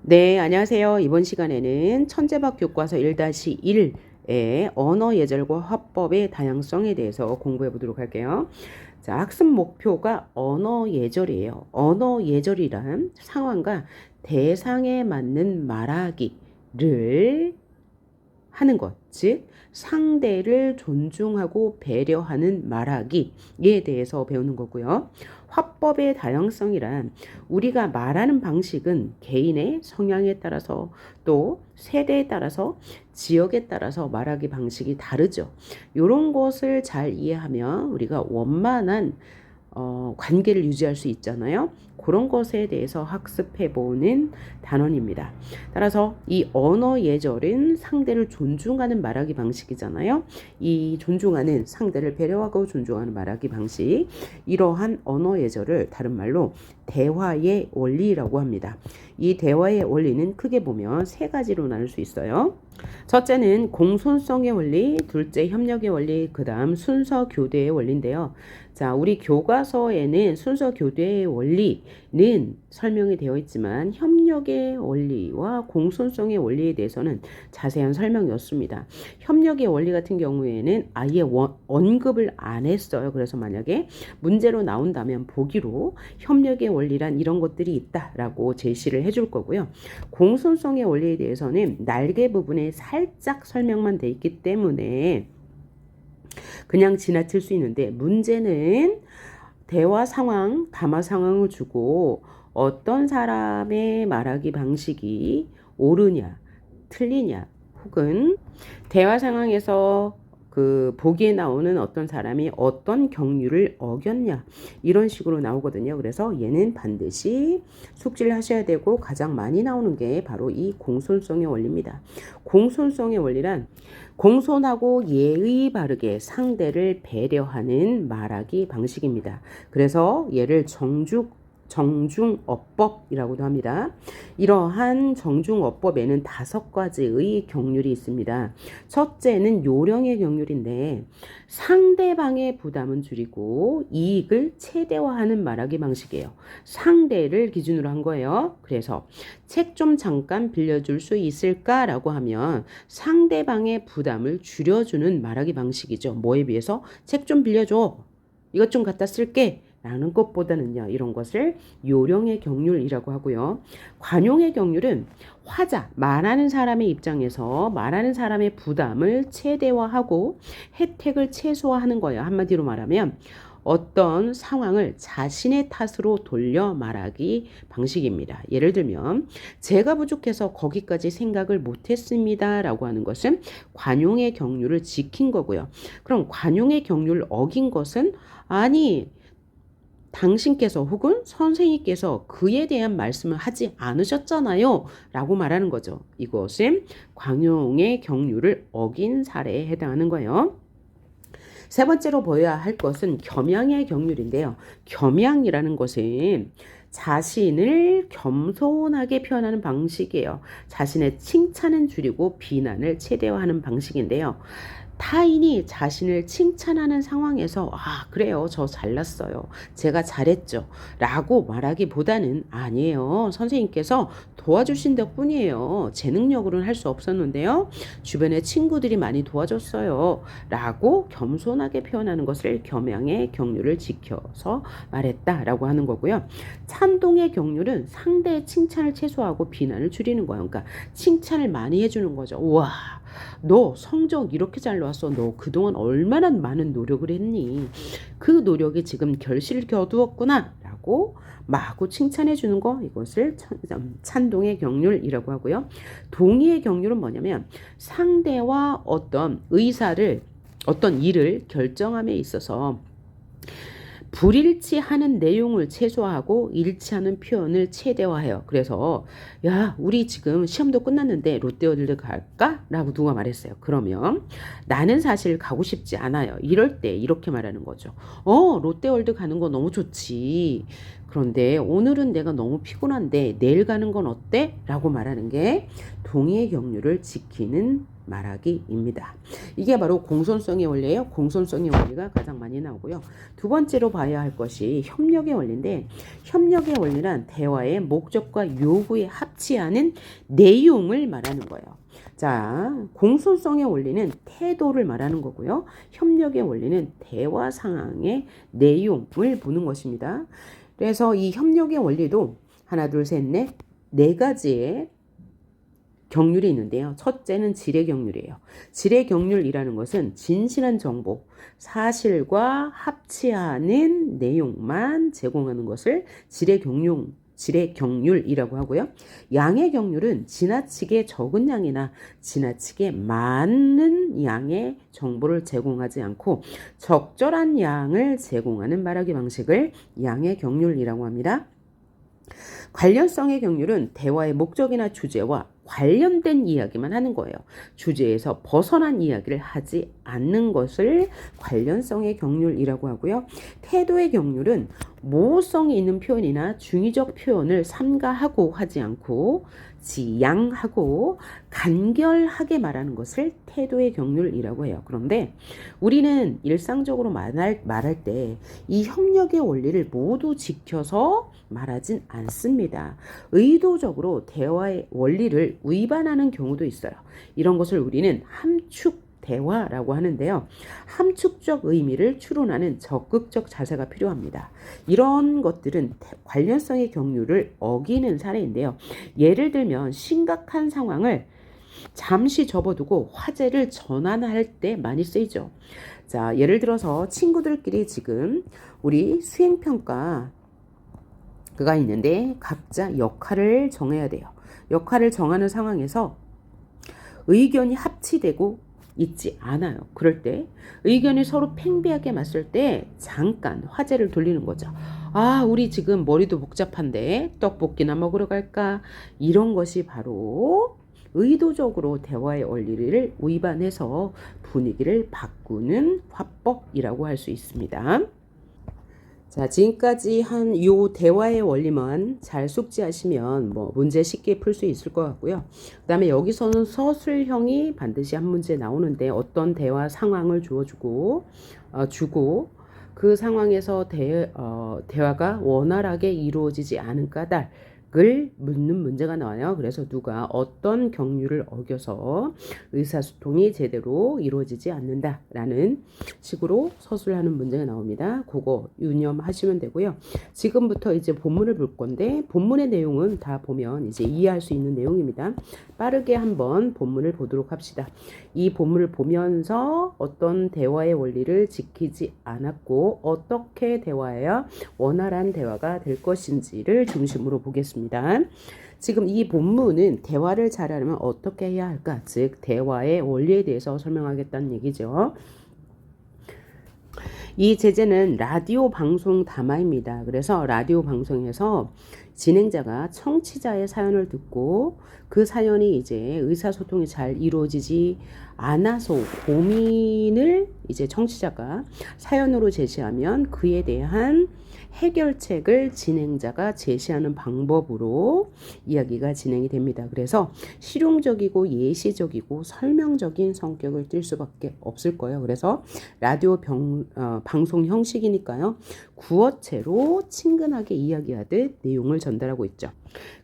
네, 안녕하세요. 이번 시간에는 천재밥 교과서 1-1의 언어 예절과 화법의 다양성에 대해서 공부해 보도록 할게요. 자, 학습 목표가 언어 예절이에요. 언어 예절이란 상황과 대상에 맞는 말하기를 하는 것, 즉 상대를 존중하고 배려하는 말하기에 대해서 배우는 거고요. 화법의 다양성이란 우리가 말하는 방식은 개인의 성향에 따라서 또 세대에 따라서 지역에 따라서 말하기 방식이 다르죠. 이런 것을 잘 이해하면 우리가 원만한 관계를 유지할 수 있잖아요. 그런 것에 대해서 학습해보는 단원입니다. 따라서 이 언어 예절은 상대를 존중하는 말하기 방식이잖아요. 이 존중하는 상대를 배려하고 존중하는 말하기 방식, 이러한 언어 예절을 다른 말로 대화의 원리라고 합니다. 이 대화의 원리는 크게 보면 세 가지로 나눌 수 있어요. 첫째는 공손성의 원리, 둘째 협력의 원리, 그 다음 순서 교대의 원리인데요. 자, 우리 교과서에는 순서 교대의 원리는 설명이 되어 있지만 협력의 원리와 공손성의 원리에 대해서는 자세한 설명이 없습니다. 협력의 원리 같은 경우에는 아예 언급을 안 했어요. 그래서 만약에 문제로 나온다면 보기로 협력의 원리란 이런 것들이 있다라고 제시를 해줄 거고요. 공손성의 원리에 대해서는 날개 부분에 살짝 설명만 돼 있기 때문에 그냥 지나칠 수 있는데, 문제는 대화 상황, 담화 상황을 주고 어떤 사람의 말하기 방식이 옳으냐, 틀리냐, 혹은 대화 상황에서 그 보기에 나오는 어떤 사람이 어떤 경륜을 어겼냐, 이런 식으로 나오거든요. 그래서 얘는 반드시 숙지를 하셔야 되고 가장 많이 나오는 게 바로 이 공손성의 원리입니다. 공손성의 원리란 공손하고 예의 바르게 상대를 배려하는 말하기 방식입니다. 그래서 얘를 정중어법이라고도 합니다. 이러한 정중어법에는 5가지의 경륜이 있습니다. 첫째는 요령의 경륜인데, 상대방의 부담은 줄이고 이익을 최대화하는 말하기 방식이에요. 상대를 기준으로 한 거예요. 그래서 책 좀 잠깐 빌려줄 수 있을까라고 하면 상대방의 부담을 줄여주는 말하기 방식이죠. 뭐에 비해서? 책 좀 빌려줘. 이것 좀 갖다 쓸게. 라는 것보다는요, 이런 것을 요령의 경륜이라고 하고요. 관용의 경륜은 화자, 말하는 사람의 입장에서 말하는 사람의 부담을 최대화하고 혜택을 최소화하는 거예요. 한마디로 말하면 어떤 상황을 자신의 탓으로 돌려 말하기 방식입니다. 예를 들면 제가 부족해서 거기까지 생각을 못했습니다 라고 하는 것은 관용의 경륜을 지킨 거고요. 그럼 관용의 경륜을 어긴 것은, 아니 당신께서 혹은 선생님께서 그에 대한 말씀을 하지 않으셨잖아요 라고 말하는 거죠. 이것은 관용의 경륜을 어긴 사례에 해당하는 거예요. 세 번째로 보여야 할 것은 겸양의 경륜인데요. 겸양이라는 것은 자신을 겸손하게 표현하는 방식이에요. 자신의 칭찬은 줄이고 비난을 최대화하는 방식인데요. 타인이 자신을 칭찬하는 상황에서 그래요, 저 잘났어요, 제가 잘했죠 라고 말하기보다는, 아니에요, 선생님께서 도와주신 덕분이에요, 제 능력으로는 할 수 없었는데요, 주변에 친구들이 많이 도와줬어요 라고 겸손하게 표현하는 것을 겸양의 경륜을 지켜서 말했다라고 하는 거고요. 찬동의 경륜은 상대의 칭찬을 최소화하고 비난을 줄이는 거예요. 그러니까 칭찬을 많이 해주는 거죠. 우와, 너 성적 이렇게 잘 나왔어. 너 그동안 얼마나 많은 노력을 했니? 그 노력이 지금 결실을 거두었구나 라고 마구 칭찬해 주는 거, 이것을 찬동의 경륜이라고 하고요. 동의의 경륜은 뭐냐면 상대와 어떤 어떤 일을 결정함에 있어서 불일치하는 내용을 최소화하고 일치하는 표현을 최대화해요. 그래서 야, 우리 지금 시험도 끝났는데 롯데월드 갈까? 라고 누가 말했어요. 그러면 나는 사실 가고 싶지 않아요. 이럴 때 이렇게 말하는 거죠. 롯데월드 가는 거 너무 좋지. 그런데 오늘은 내가 너무 피곤한데 내일 가는 건 어때? 라고 말하는 게 동의의 경륜을 지키는 말하기입니다. 이게 바로 공손성의 원리예요. 공손성의 원리가 가장 많이 나오고요. 두 번째로 봐야 할 것이 협력의 원리인데, 협력의 원리란 대화의 목적과 요구에 합치하는 내용을 말하는 거예요. 자, 공손성의 원리는 태도를 말하는 거고요. 협력의 원리는 대화 상황의 내용을 보는 것입니다. 그래서 이 협력의 원리도 하나, 둘, 셋, 넷, 네 가지의 경률이 있는데요. 첫째는 지레 경률이에요. 지레 경률이라는 것은 진실한 정보, 사실과 합치하는 내용만 제공하는 것을 지레 경률이라고 하고요. 양의 경률은 지나치게 적은 양이나 지나치게 많은 양의 정보를 제공하지 않고 적절한 양을 제공하는 말하기 방식을 양의 경률이라고 합니다. 관련성의 경률은 대화의 목적이나 주제와 관련된 이야기만 하는 거예요. 주제에서 벗어난 이야기를 하지 않는 것을 관련성의 경률이라고 하고요. 태도의 경률은 모호성이 있는 표현이나 중의적 표현을 삼가하고 하지 않고 지양하고 간결하게 말하는 것을 태도의 경률이라고 해요. 그런데 우리는 일상적으로 말할 때 이 협력의 원리를 모두 지켜서 말하진 않습니다. 의도적으로 대화의 원리를 위반하는 경우도 있어요. 이런 것을 우리는 함축 대화라고 하는데요. 함축적 의미를 추론하는 적극적 자세가 필요합니다. 이런 것들은 관련성의 경륜을 어기는 사례인데요. 예를 들면 심각한 상황을 잠시 접어두고 화제를 전환할 때 많이 쓰이죠. 자, 예를 들어서 친구들끼리 지금 우리 수행평가 그가 있는데 각자 역할을 정해야 돼요. 역할을 정하는 상황에서 의견이 합치되고 있지 않아요. 그럴 때 의견이 서로 팽배하게 맞설 때 잠깐 화제를 돌리는 거죠. 아, 우리 지금 머리도 복잡한데 떡볶이나 먹으러 갈까? 이런 것이 바로 의도적으로 대화의 원리를 위반해서 분위기를 바꾸는 화법이라고 할 수 있습니다. 자, 지금까지 한 요 대화의 원리만 잘 숙지하시면 문제 쉽게 풀 수 있을 것 같고요. 그 다음에 여기서는 서술형이 반드시 한 문제 나오는데 어떤 대화 상황을 주고 그 상황에서 대화가 원활하게 이루어지지 않은 까닭을 묻는 문제가 나와요. 그래서 누가 어떤 경륜을 어겨서 의사소통이 제대로 이루어지지 않는다라는 식으로 서술하는 문제가 나옵니다. 그거 유념하시면 되고요. 지금부터 이제 본문을 볼 건데 본문의 내용은 다 보면 이제 이해할 수 있는 내용입니다. 빠르게 한번 본문을 보도록 합시다. 이 본문을 보면서 어떤 대화의 원리를 지키지 않았고 어떻게 대화해야 원활한 대화가 될 것인지를 중심으로 보겠습니다. 지금 이 본문은 대화를 잘하려면 어떻게 해야 할까? 즉 대화의 원리에 대해서 설명하겠다는 얘기죠. 이 제재는 라디오 방송 담화입니다. 그래서 라디오 방송에서 진행자가 청취자의 사연을 듣고 그 사연이 이제 의사소통이 잘 이루어지지 않아서 고민을 이제 청취자가 사연으로 제시하면 그에 대한 해결책을 진행자가 제시하는 방법으로 이야기가 진행이 됩니다. 그래서 실용적이고 예시적이고 설명적인 성격을 띨 수밖에 없을 거예요. 그래서 라디오 방송 형식이니까요. 구어체로 친근하게 이야기하듯 내용을 전달하고 있죠.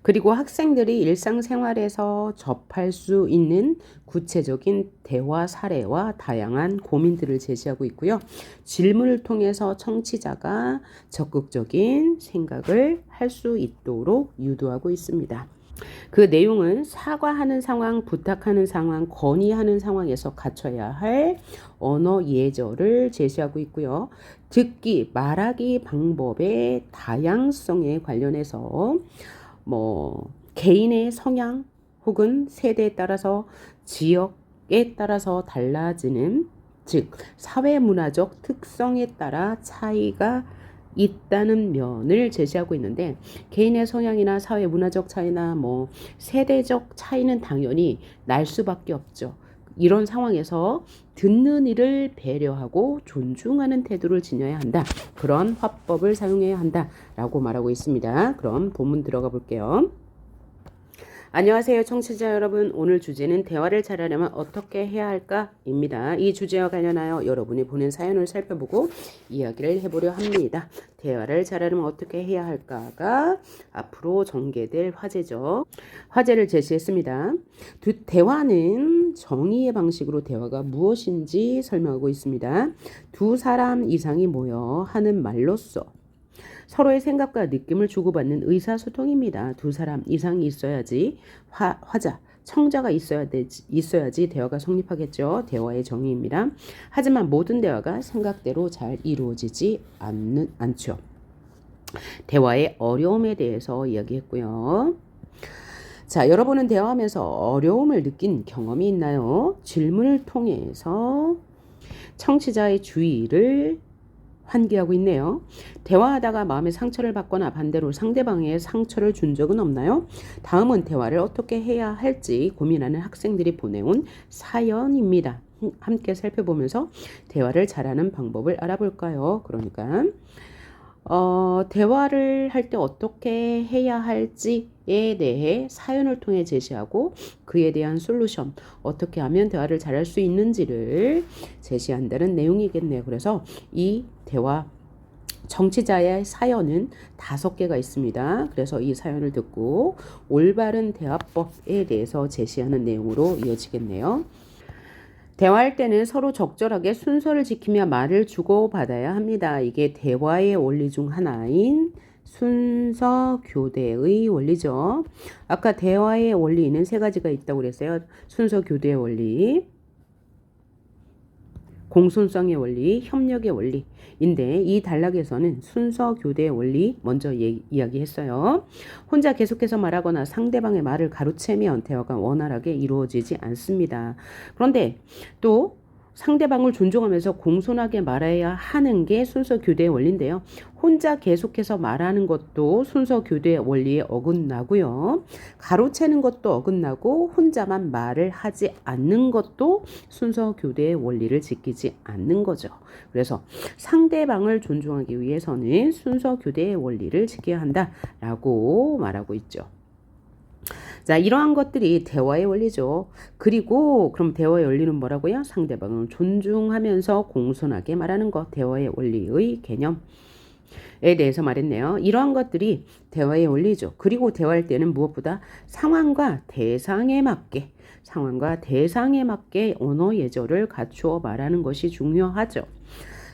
그리고 학생들이 일상생활에서 접할 수 있는 구체적인 대화 사례와 다양한 고민들을 제시하고 있고요. 질문을 통해서 청취자가 적극적인 생각을 할 수 있도록 유도하고 있습니다. 그 내용은 사과하는 상황, 부탁하는 상황, 건의하는 상황에서 갖춰야 할 언어 예절을 제시하고 있고요. 듣기, 말하기 방법의 다양성에 관련해서 개인의 성향 혹은 세대에 따라서 지역에 따라서 달라지는 즉 사회문화적 특성에 따라 차이가 있다는 면을 제시하고 있는데 개인의 성향이나 사회문화적 차이나 세대적 차이는 당연히 날 수밖에 없죠. 이런 상황에서 듣는 이를 배려하고 존중하는 태도를 지녀야 한다. 그런 화법을 사용해야 한다라고 말하고 있습니다. 그럼 본문 들어가 볼게요. 안녕하세요, 청취자 여러분. 오늘 주제는 대화를 잘하려면 어떻게 해야 할까입니다. 이 주제와 관련하여 여러분이 보낸 사연을 살펴보고 이야기를 해보려 합니다. 대화를 잘하려면 어떻게 해야 할까가 앞으로 전개될 화제죠. 화제를 제시했습니다. 대화는 정의의 방식으로 대화가 무엇인지 설명하고 있습니다. 두 사람 이상이 모여 하는 말로써 서로의 생각과 느낌을 주고받는 의사소통입니다. 두 사람 이상이 있어야지 화자, 청자가 있어야지 대화가 성립하겠죠. 대화의 정의입니다. 하지만 모든 대화가 생각대로 잘 이루어지지 않죠. 대화의 어려움에 대해서 이야기했고요. 자, 여러분은 대화하면서 어려움을 느낀 경험이 있나요? 질문을 통해서 청취자의 주의를 환기하고 있네요. 대화하다가 마음의 상처를 받거나 반대로 상대방의 상처를 준 적은 없나요? 다음은 대화를 어떻게 해야 할지 고민하는 학생들이 보내온 사연입니다. 함께 살펴보면서 대화를 잘하는 방법을 알아볼까요? 그러니까 대화를 할 때 어떻게 해야 할지에 대해 사연을 통해 제시하고 그에 대한 솔루션, 어떻게 하면 대화를 잘할 수 있는지를 제시한다는 내용이겠네요. 그래서 이 대화 청취자의 사연은 5개가 있습니다. 그래서 이 사연을 듣고 올바른 대화법에 대해서 제시하는 내용으로 이어지겠네요. 대화할 때는 서로 적절하게 순서를 지키며 말을 주고받아야 합니다. 이게 대화의 원리 중 하나인 순서 교대의 원리죠. 아까 대화의 원리는 3가지가 있다고 그랬어요. 순서 교대의 원리, 공손성의 원리, 협력의 원리인데 이 단락에서는 순서 교대의 원리 먼저 이야기했어요. 혼자 계속해서 말하거나 상대방의 말을 가로채면 대화가 원활하게 이루어지지 않습니다. 그런데 또 상대방을 존중하면서 공손하게 말해야 하는 게 순서 교대의 원리인데요. 혼자 계속해서 말하는 것도 순서 교대의 원리에 어긋나고요. 가로채는 것도 어긋나고 혼자만 말을 하지 않는 것도 순서 교대의 원리를 지키지 않는 거죠. 그래서 상대방을 존중하기 위해서는 순서 교대의 원리를 지켜야 한다라고 말하고 있죠. 자, 이러한 것들이 대화의 원리죠. 그리고 그럼 대화의 원리는 뭐라고요? 상대방을 존중하면서 공손하게 말하는 것, 대화의 원리의 개념에 대해서 말했네요. 이러한 것들이 대화의 원리죠. 그리고 대화할 때는 무엇보다 상황과 대상에 맞게 언어 예절을 갖추어 말하는 것이 중요하죠.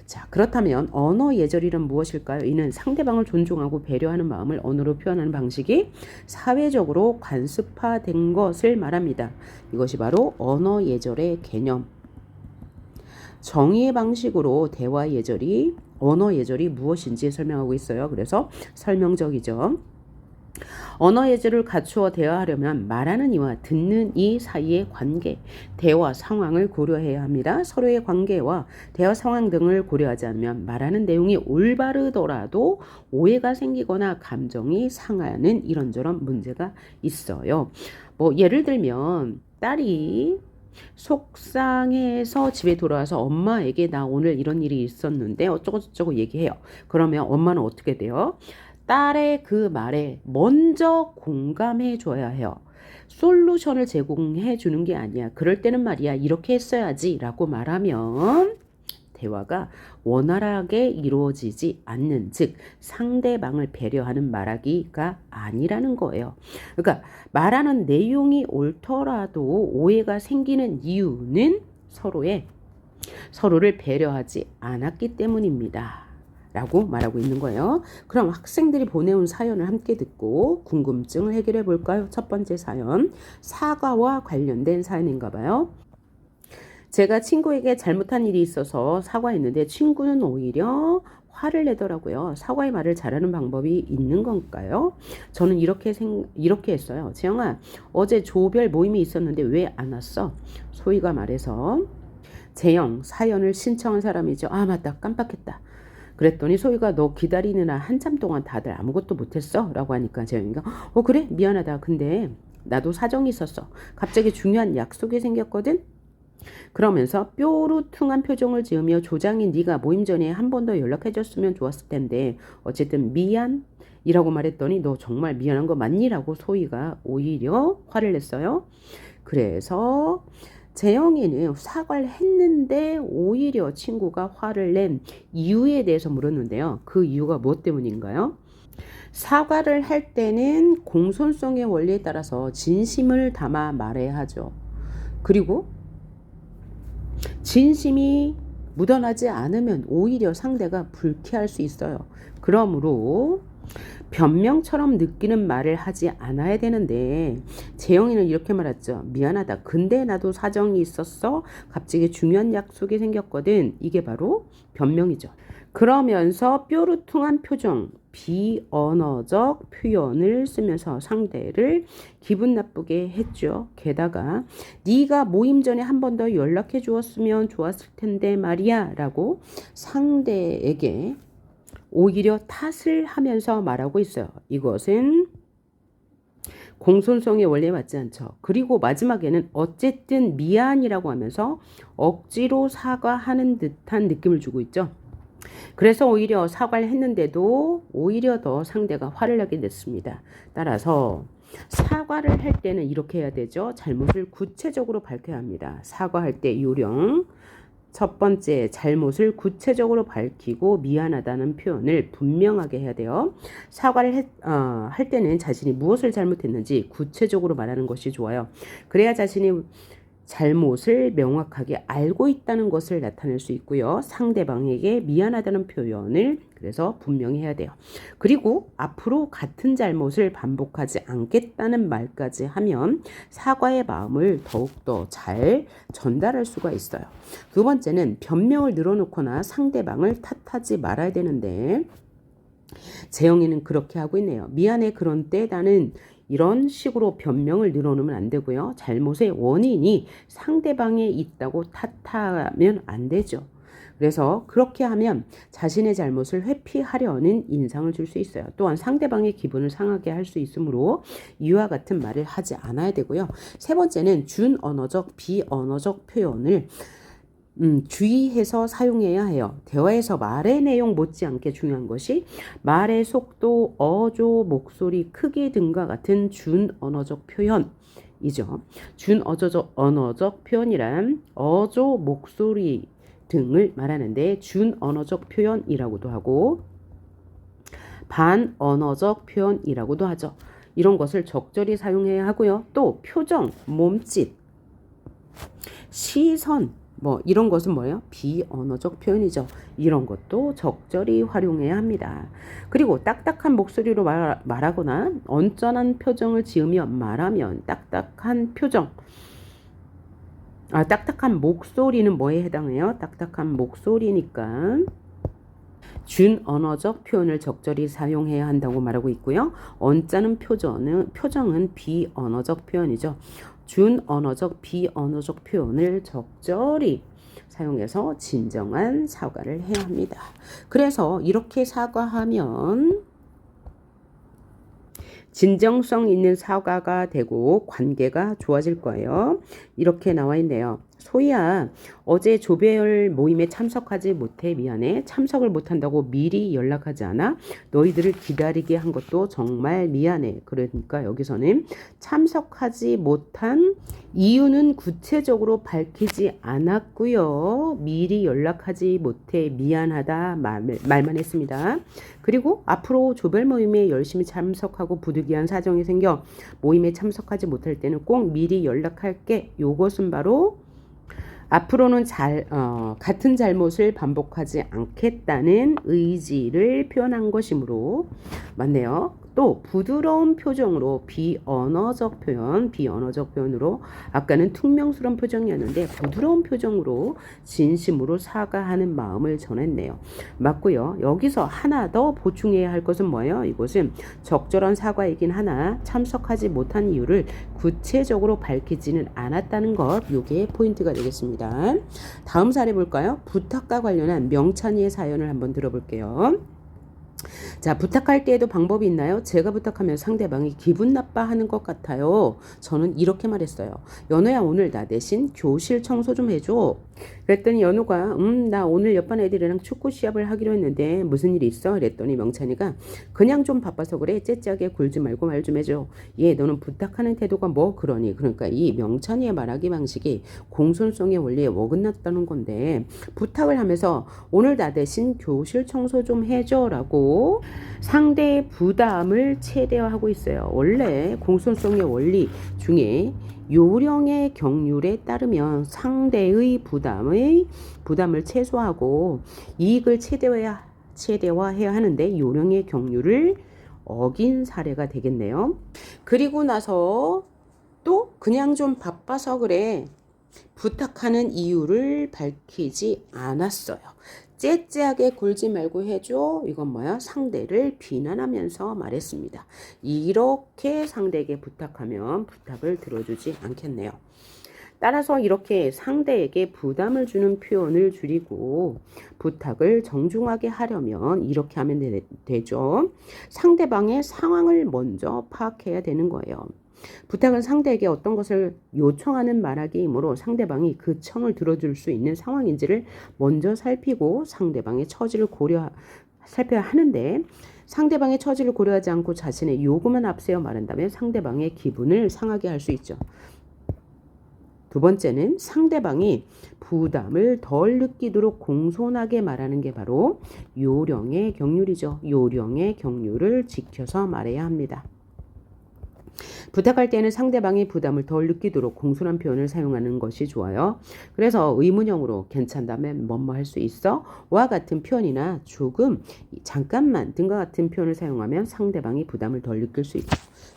자, 그렇다면 언어 예절이란 무엇일까요? 이는 상대방을 존중하고 배려하는 마음을 언어로 표현하는 방식이 사회적으로 관습화된 것을 말합니다. 이것이 바로 언어 예절의 개념. 정의의 방식으로 언어 예절이 무엇인지 설명하고 있어요. 그래서 설명적이죠. 언어 예절을 갖추어 대화하려면 말하는 이와 듣는 이 사이의 관계, 대화 상황을 고려해야 합니다. 서로의 관계와 대화 상황 등을 고려하지 않으면 말하는 내용이 올바르더라도 오해가 생기거나 감정이 상하는 이런저런 문제가 있어요. 예를 들면 딸이 속상해서 집에 돌아와서 엄마에게 나 오늘 이런 일이 있었는데 어쩌고저쩌고 얘기해요. 그러면 엄마는 어떻게 돼요? 딸의 그 말에 먼저 공감해 줘야 해요. 솔루션을 제공해 주는 게 아니야. 그럴 때는 말이야, 이렇게 했어야지 라고 말하면 대화가 원활하게 이루어지지 않는, 즉 상대방을 배려하는 말하기가 아니라는 거예요. 그러니까 말하는 내용이 옳더라도 오해가 생기는 이유는 서로를 배려하지 않았기 때문입니다. 라고 말하고 있는 거예요. 그럼 학생들이 보내온 사연을 함께 듣고 궁금증을 해결해 볼까요? 첫 번째 사연, 사과와 관련된 사연인가 봐요. 제가 친구에게 잘못한 일이 있어서 사과했는데 친구는 오히려 화를 내더라고요. 사과의 말을 잘하는 방법이 있는 건가요? 저는 이렇게 했어요. 재영아, 어제 조별 모임이 있었는데 왜 안 왔어? 소희가 말해서 재영, 사연을 신청한 사람이죠. 아, 맞다. 깜빡했다. 그랬더니 소희가 너 기다리느라 한참 동안 다들 아무것도 못했어? 라고 하니까 재영이가 그래? 미안하다. 근데 나도 사정이 있었어. 갑자기 중요한 약속이 생겼거든? 그러면서 뾰루퉁한 표정을 지으며 조장인 네가 모임 전에 한 번 더 연락해줬으면 좋았을 텐데 어쨌든 미안. 이라고 말했더니 너 정말 미안한 거 맞니? 라고 소희가 오히려 화를 냈어요. 그래서 재영이는 사과를 했는데 오히려 친구가 화를 낸 이유에 대해서 물었는데요. 그 이유가 무엇 때문인가요? 사과를 할 때는 공손성의 원리에 따라서 진심을 담아 말해야 하죠. 그리고 진심이 묻어나지 않으면 오히려 상대가 불쾌할 수 있어요. 그러므로 변명처럼 느끼는 말을 하지 않아야 되는데 재영이는 이렇게 말했죠. 미안하다. 근데 나도 사정이 있었어. 갑자기 중요한 약속이 생겼거든. 이게 바로 변명이죠. 그러면서 뾰루퉁한 표정, 비언어적 표현을 쓰면서 상대를 기분 나쁘게 했죠. 게다가 네가 모임 전에 한 번 더 연락해 주었으면 좋았을 텐데 말이야 라고 상대에게 오히려 탓을 하면서 말하고 있어요. 이것은 공손성의 원리에 맞지 않죠. 그리고 마지막에는 어쨌든 미안이라고 하면서 억지로 사과하는 듯한 느낌을 주고 있죠. 그래서 오히려 사과를 했는데도 오히려 더 상대가 화를 나게 됐습니다. 따라서 사과를 할 때는 이렇게 해야 되죠. 잘못을 구체적으로 밝혀야 합니다. 사과할 때 요령. 첫 번째, 잘못을 구체적으로 밝히고 미안하다는 표현을 분명하게 해야 돼요. 사과를 할 때는 자신이 무엇을 잘못했는지 구체적으로 말하는 것이 좋아요. 그래야 자신이 잘못을 명확하게 알고 있다는 것을 나타낼 수 있고요. 상대방에게 미안하다는 표현을 그래서 분명히 해야 돼요. 그리고 앞으로 같은 잘못을 반복하지 않겠다는 말까지 하면 사과의 마음을 더욱더 잘 전달할 수가 있어요. 두 번째는 변명을 늘어놓거나 상대방을 탓하지 말아야 되는데 재영이는 그렇게 하고 있네요. 미안해. 그런데 나는 이런 식으로 변명을 늘어놓으면 안 되고요. 잘못의 원인이 상대방에 있다고 탓하면 안 되죠. 그래서 그렇게 하면 자신의 잘못을 회피하려는 인상을 줄 수 있어요. 또한 상대방의 기분을 상하게 할 수 있으므로 이와 같은 말을 하지 않아야 되고요. 세 번째는 준언어적, 비언어적 표현을 주의해서 사용해야 해요. 대화에서 말의 내용 못지않게 중요한 것이 말의 속도, 어조, 목소리, 크기 등과 같은 준언어적 표현이죠. 준언어적 표현이란 어조, 목소리 등을 말하는데 준언어적 표현이라고도 하고 반언어적 표현이라고도 하죠. 이런 것을 적절히 사용해야 하고요. 또 표정, 몸짓, 시선 이런 것은 뭐예요? 비언어적 표현이죠. 이런 것도 적절히 활용해야 합니다. 그리고 딱딱한 목소리로 말하거나 언짢은 표정을 지으며 말하면 딱딱한 목소리는 뭐에 해당해요? 딱딱한 목소리니까 준언어적 표현을 적절히 사용해야 한다고 말하고 있고요. 언짢은 표정은 비언어적 표현이죠. 준언어적, 비언어적 표현을 적절히 사용해서 진정한 사과를 해야 합니다. 그래서 이렇게 사과하면 진정성 있는 사과가 되고 관계가 좋아질 거예요. 이렇게 나와 있네요. 소희야, 어제 조별 모임에 참석하지 못해 미안해. 참석을 못한다고 미리 연락하지 않아? 너희들을 기다리게 한 것도 정말 미안해. 그러니까 여기서는 참석하지 못한 이유는 구체적으로 밝히지 않았고요. 미리 연락하지 못해 미안하다 말만 했습니다. 그리고 앞으로 조별 모임에 열심히 참석하고 부득이한 사정이 생겨 모임에 참석하지 못할 때는 꼭 미리 연락할게. 요것은 바로 앞으로는 같은 잘못을 반복하지 않겠다는 의지를 표현한 것이므로 맞네요. 또 부드러운 표정으로 비언어적 표현으로 아까는 퉁명스러운 표정이었는데 부드러운 표정으로 진심으로 사과하는 마음을 전했네요. 맞고요. 여기서 하나 더 보충해야 할 것은 뭐예요? 이것은 적절한 사과이긴 하나 참석하지 못한 이유를 구체적으로 밝히지는 않았다는 것, 이게 포인트가 되겠습니다. 다음 사례 볼까요? 부탁과 관련한 명찬이의 사연을 한번 들어볼게요. 자, 부탁할 때에도 방법이 있나요? 제가 부탁하면 상대방이 기분 나빠하는 것 같아요. 저는 이렇게 말했어요. 연우야, 오늘 나 대신 교실 청소 좀 해줘. 그랬더니 연우가 나 오늘 옆반 애들이랑 축구 시합을 하기로 했는데 무슨 일 있어? 그랬더니 명찬이가 그냥 좀 바빠서 그래. 째째하게 굴지 말고 말 좀 해줘. 얘 너는 부탁하는 태도가 뭐 그러니? 그러니까 이 명찬이의 말하기 방식이 공손성의 원리에 어긋났다는 건데 부탁을 하면서 오늘 나 대신 교실 청소 좀 해줘라고 상대의 부담을 최대화하고 있어요. 원래 공손성의 원리 중에 요령의 경률에 따르면 상대의 부담을 최소화하고 이익을 최대화해야 하는데 요령의 경률을 어긴 사례가 되겠네요. 그리고 나서 또 그냥 좀 바빠서 그래. 부탁하는 이유를 밝히지 않았어요. 째째하게 굴지 말고 해줘. 이건 뭐야? 상대를 비난하면서 말했습니다. 이렇게 상대에게 부탁하면 부탁을 들어주지 않겠네요. 따라서 이렇게 상대에게 부담을 주는 표현을 줄이고 부탁을 정중하게 하려면 이렇게 하면 되죠. 상대방의 상황을 먼저 파악해야 되는 거예요. 부탁은 상대에게 어떤 것을 요청하는 말하기이므로 상대방이 그 청을 들어줄 수 있는 상황인지를 먼저 살피고 상대방의 처지를 살펴야 하는데 상대방의 처지를 고려하지 않고 자신의 요구만 앞세워 말한다면 상대방의 기분을 상하게 할 수 있죠. 두 번째는 상대방이 부담을 덜 느끼도록 공손하게 말하는 게 바로 요령의 경률이죠. 요령의 경률을 지켜서 말해야 합니다. 부탁할 때는 상대방이 부담을 덜 느끼도록 공손한 표현을 사용하는 것이 좋아요. 그래서 의문형으로 괜찮다면 뭐뭐 할 수 있어? 와 같은 표현이나 조금, 잠깐만 등과 같은 표현을 사용하면 상대방이 부담을 덜 느낄 수 있죠.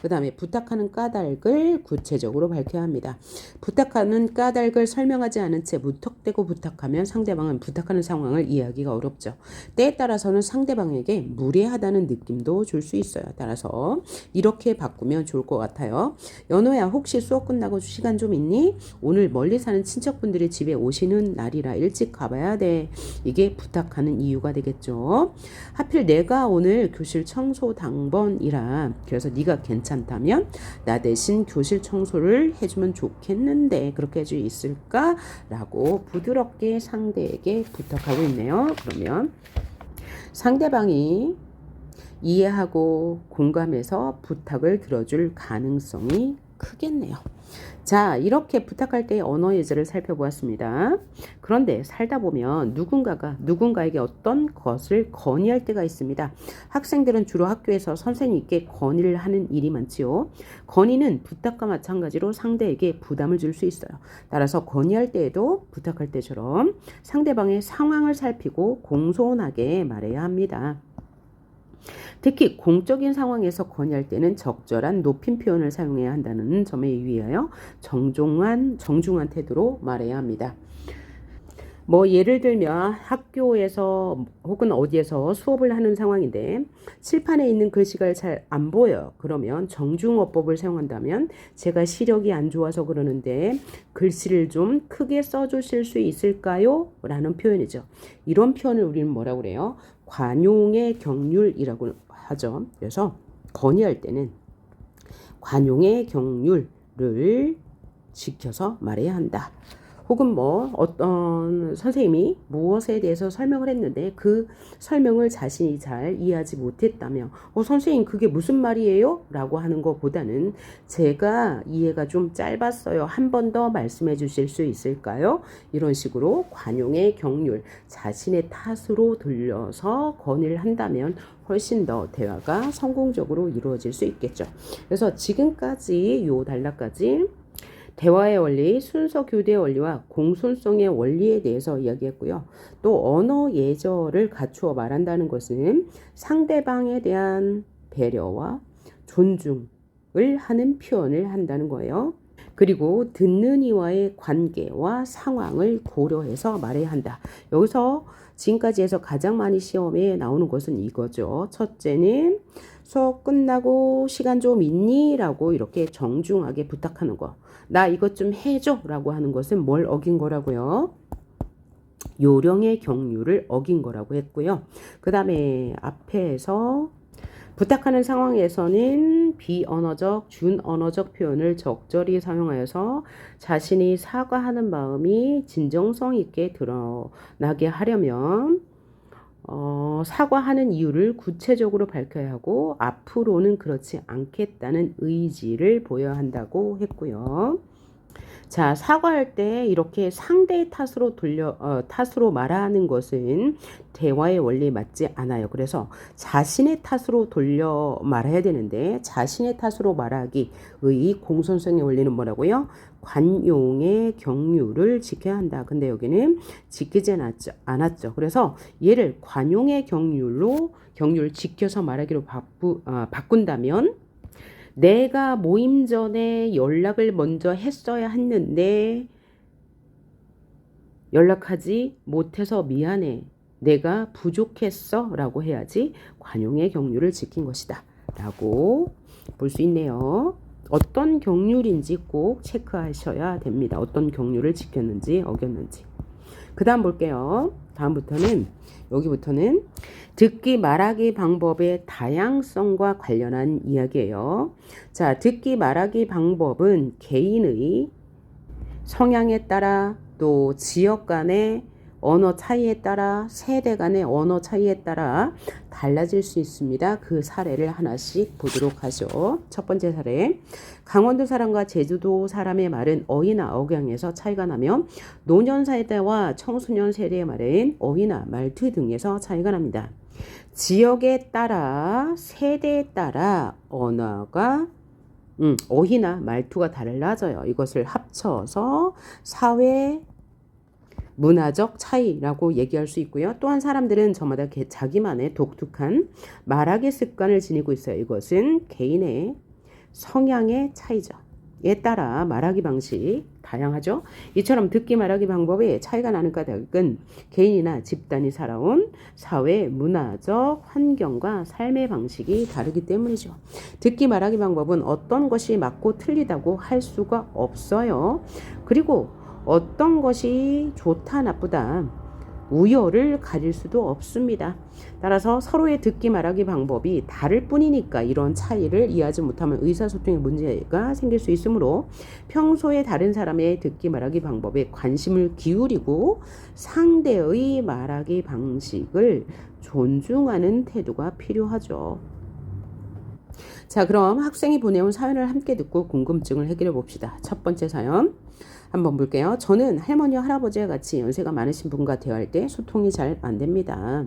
그 다음에 부탁하는 까닭을 구체적으로 밝혀야 합니다. 부탁하는 까닭을 설명하지 않은 채 무턱대고 부탁하면 상대방은 부탁하는 상황을 이해하기가 어렵죠. 때에 따라서는 상대방에게 무례하다는 느낌도 줄 수 있어요. 따라서 이렇게 바꾸면 좋을 것 같아요. 연호야, 혹시 수업 끝나고 시간 좀 있니? 오늘 멀리 사는 친척분들이 집에 오시는 날이라 일찍 가봐야 돼. 이게 부탁하는 이유가 되겠죠. 하필 내가 오늘 교실 청소 당번이라 그래서 네가 괜찮다면 나 대신 교실 청소를 해주면 좋겠는데 그렇게 해줄 수 있을까? 라고 부드럽게 상대에게 부탁하고 있네요. 그러면 상대방이 이해하고 공감해서 부탁을 들어줄 가능성이 크겠네요. 자, 이렇게 부탁할 때의 언어 예절을 살펴보았습니다. 그런데 살다 보면 누군가에게 어떤 것을 건의할 때가 있습니다. 학생들은 주로 학교에서 선생님께 건의를 하는 일이 많지요. 건의는 부탁과 마찬가지로 상대에게 부담을 줄 수 있어요. 따라서 건의할 때에도 부탁할 때처럼 상대방의 상황을 살피고 공손하게 말해야 합니다. 특히 공적인 상황에서 건의할 때는 적절한 높임 표현을 사용해야 한다는 점에 유의하여 정중한 태도로 말해야 합니다. 뭐 예를 들면 학교에서 혹은 어디에서 수업을 하는 상황인데 칠판에 있는 글씨가 잘 안 보여요. 그러면 정중어법을 사용한다면 제가 시력이 안 좋아서 그러는데 글씨를 좀 크게 써주실 수 있을까요? 라는 표현이죠. 이런 표현을 우리는 뭐라고 그래요? 관용의 경률이라고 하죠. 그래서 건의할 때는 관용의 경률을 지켜서 말해야 한다. 혹은 뭐 어떤 선생님이 무엇에 대해서 설명을 했는데 그 설명을 자신이 잘 이해하지 못했다며 선생님 그게 무슨 말이에요? 라고 하는 것보다는 제가 이해가 좀 짧았어요. 한 번 더 말씀해 주실 수 있을까요? 이런 식으로 관용의 경률, 자신의 탓으로 들려서 건의를 한다면 훨씬 더 대화가 성공적으로 이루어질 수 있겠죠. 그래서 지금까지 요 단락까지 대화의 원리, 순서 교대의 원리와 공손성의 원리에 대해서 이야기했고요. 또 언어 예절을 갖추어 말한다는 것은 상대방에 대한 배려와 존중을 하는 표현을 한다는 거예요. 그리고 듣는 이와의 관계와 상황을 고려해서 말해야 한다. 여기서 지금까지 해서 가장 많이 시험에 나오는 것은 이거죠. 첫째는 수업 끝나고 시간 좀 있니? 라고 이렇게 정중하게 부탁하는 거. 나 이것 좀 해줘 라고 하는 것은 뭘 어긴 거라고요? 요령의 경륜을 어긴 거라고 했고요. 그 다음에 앞에서 부탁하는 상황에서는 비언어적, 준언어적 표현을 적절히 사용하여서 자신이 사과하는 마음이 진정성 있게 드러나게 하려면 사과하는 이유를 구체적으로 밝혀야 하고 앞으로는 그렇지 않겠다는 의지를 보여야 한다고 했고요. 자, 사과할 때 이렇게 상대의 탓으로 말하는 것은 대화의 원리에 맞지 않아요. 그래서 자신의 탓으로 돌려 말해야 되는데 자신의 탓으로 말하기의 공손성의 원리는 뭐라고요? 관용의 경륜을 지켜야 한다. 근데 여기는 지키지 않았죠. 그래서 얘를 관용의 경륜을 지켜서 말하기로 바꾼다면 내가 모임 전에 연락을 먼저 했어야 했는데 연락하지 못해서 미안해. 내가 부족했어 라고 해야지 관용의 경륜을 지킨 것이다 라고 볼 수 있네요. 어떤 경륜인지 꼭 체크하셔야 됩니다. 어떤 경륜을 지켰는지 어겼는지. 그 다음 볼게요. 여기부터는 듣기 말하기 방법의 다양성과 관련한 이야기예요. 자, 듣기 말하기 방법은 개인의 성향에 따라 또 지역 간의 언어 차이에 따라 세대 간의 언어 차이에 따라 달라질 수 있습니다. 그 사례를 하나씩 보도록 하죠. 첫 번째 사례. 강원도 사람과 제주도 사람의 말은 어휘나 억양에서 차이가 나며 노년 세대와 청소년 세대의 말은 어휘나 말투 등에서 차이가 납니다. 지역에 따라 세대에 따라 어휘나 말투가 달라져요. 이것을 합쳐서 사회 문화적 차이라고 얘기할 수 있고요. 또한 사람들은 저마다 자기만의 독특한 말하기 습관을 지니고 있어요. 이것은 개인의 성향의 차이죠. 에 따라 말하기 방식 다양하죠. 이처럼 듣기 말하기 방법에 차이가 나는 까닭은 개인이나 집단이 살아온 사회 문화적 환경과 삶의 방식이 다르기 때문이죠. 듣기 말하기 방법은 어떤 것이 맞고 틀리다고 할 수가 없어요. 그리고 어떤 것이 좋다 나쁘다 우열을 가릴 수도 없습니다. 따라서 서로의 듣기 말하기 방법이 다를 뿐이니까 이런 차이를 이해하지 못하면 의사소통에 문제가 생길 수 있으므로 평소에 다른 사람의 듣기 말하기 방법에 관심을 기울이고 상대의 말하기 방식을 존중하는 태도가 필요하죠. 자, 그럼 학생이 보내온 사연을 함께 듣고 궁금증을 해결해 봅시다. 첫 번째 사연 한번 볼게요. 저는 할머니와 할아버지와 같이 연세가 많으신 분과 대화할 때 소통이 잘 안 됩니다.